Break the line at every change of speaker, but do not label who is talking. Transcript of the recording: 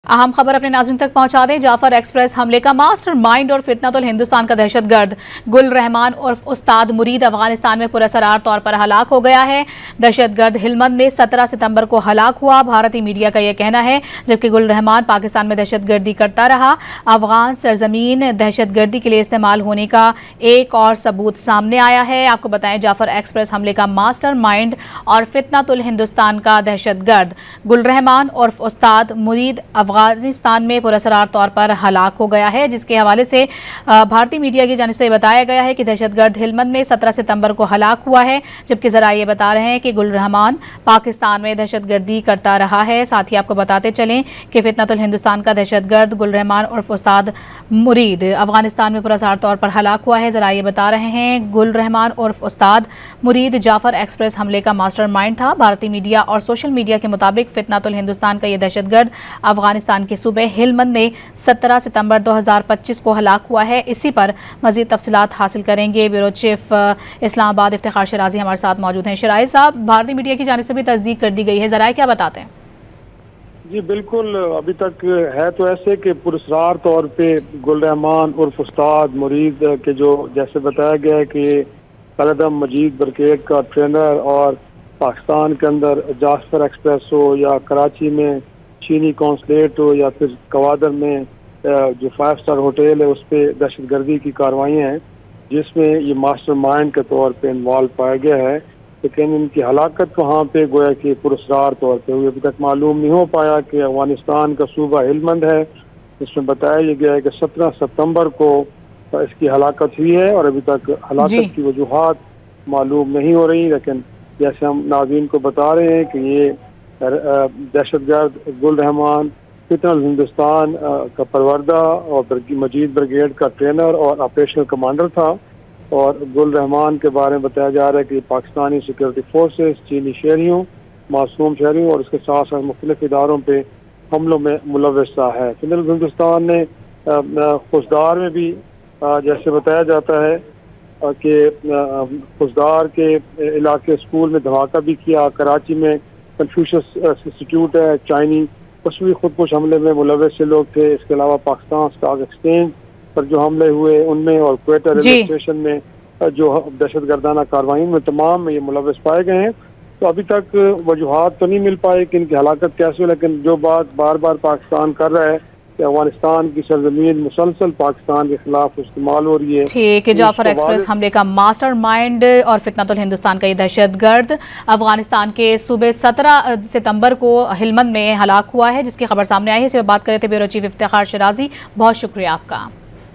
अहम खबर अपने नाज़रीन तक पहुंचा दें। जाफर एक्सप्रेस हमले का मास्टर माइंड और फितनतुल हिंदुस्तान का दहशतगर्द गुल रहमान और उस्ताद मुरीद अफगानिस्तान में पुरअसरार तौर पर हलाक हो गया है। दहशतगर्द हिलमंद में 17 सितंबर को हलाक हुआ, भारतीय मीडिया का यह कहना है, जबकि गुल रहमान पाकिस्तान में दहशतगर्दी करता रहा। अफगान सरजमीन दहशतगर्दी के लिए इस्तेमाल होने का एक और सबूत सामने आया है। आपको बताएं, जाफर एक्सप्रेस हमले का मास्टर माइंड और फितनतुल हिंदुस्तान का दहशतगर्द गुल रहमान और उस्ताद मुरीद अफगानिस्तान में पुरअसरार तौर पर हलाक हो गया है, जिसके हवाले से भारतीय मीडिया की जानिब से बताया गया है कि दहशतगर्द हिलमंद में 17 सितंबर को हलाक हुआ है, जबकि ज़रा ये बता रहे हैं कि गुल रहमान पाकिस्तान में दहशतगर्दी करता रहा है। साथ ही आपको बताते चलें कि फितनतुल हिंदुस्तान का दहशतगर्द गुल रहमान और उस्ताद मुरीद अफगानिस्तान में पुरअसरार तौर पर हलाक हुआ है। ज़रा ये बता रहे हैं, गुल रहमान और उस्ताद मुरीद जाफर एक्सप्रेस हमले का मास्टर माइंड था। भारतीय मीडिया और सोशल मीडिया के मुताबिक फितनतुल हिंदुस्तान का यह दहशतगर्द अफगानिस्तान के सूबे हिलमंद में 17 सितंबर 2025 को हलाक हुआ है। इसी पर मज़ीद तफसीलात हासिल करेंगे। ब्यूरो चीफ इस्लामाबाद इफ्तिखार शिराजी हमारे साथ मौजूद हैं। शिराजी साहब, भारतीय मीडिया की जानिब से भी तस्दीक कर दी गई है, ज़रा क्या बताते हैं?
जी बिल्कुल, अभी तक है तो ऐसे कि पुरअसरार तौर पे गुल रहमान उर्फ उस्ताद मुरीद के जो जैसे बताया गया है कि कलदम मजीद ब्रिगेड का ट्रेनर और पाकिस्तान के अंदर जाफर एक्सप्रेस हो या कराची में चीनी कौंसलेट हो या फिर कवादर में जो 5 स्टार होटल है उस पर दहशतगर्दी की कार्रवाइयाँ हैं, जिसमें ये मास्टर माइंड के तौर पे इन्वॉल्व पाया गया है। लेकिन इनकी हलाकत वहाँ पे गोया कि पुरअसरार तौर पे हुई। अभी तक मालूम नहीं हो पाया कि अफगानिस्तान का सूबा हिलमंद है, इसमें बताया गया है कि 17 सितंबर को इसकी हलाकत हुई है और अभी तक हलाकत की वजूहात मालूम नहीं हो रही। लेकिन जैसे हम नाज़रीन को बता रहे हैं कि ये दहशतगर्द गुल रहमान फितनतुल हिंदुस्तान का परवरदा और मजीद ब्रिगेड का ट्रेनर और ऑपरेशनल कमांडर था। और गुल रहमान के बारे में बताया जा रहा है कि पाकिस्तानी सिक्योरिटी फोर्सेस चीनी शहरियों, मासूम शहरियों और उसके साथ साथ मुख्तलिफ इदारों पे हमलों में मुलव्वस है। फितनतुल हिंदुस्तान ने खुशदार में भी जैसे बताया जाता है कि खुशदार के इलाके स्कूल में धमाका भी किया। कराची में कन्फ्यूशियस इंस्टीट्यूट है चाइनी, उसमें भी खुद कुछ हमले में मुलव्वस से लोग थे। इसके अलावा पाकिस्तान स्टॉक एक्सचेंज पर जो हमले हुए उनमें और क्वेटा रेलवे स्टेशन में जो दहशतगर्दाना कार्रवाई में तमाम में ये मुलव्वस पाए गए हैं। तो अभी तक वजूहात तो नहीं मिल पाए कि इनकी हलाकत कैसे हुई, लेकिन जो बात बार बार पाकिस्तान कर रहा है कि अफगानिस्तान की सरजमीन मुसलसल पाकिस्तान के खिलाफ इस्तेमाल हो रही है।
ठीक है, जाफर एक्सप्रेस हमले का मास्टर माइंड और फितनतुल हिंदुस्तान का ये दहशतगर्द अफगानिस्तान के सूबे 17 सितंबर को हिलमंद में हलाक हुआ है, जिसकी खबर सामने आई है। इस पर बात कर रहे थे ब्यूरो चीफ इफ्तिखार शिराजी। बहुत शुक्रिया आपका।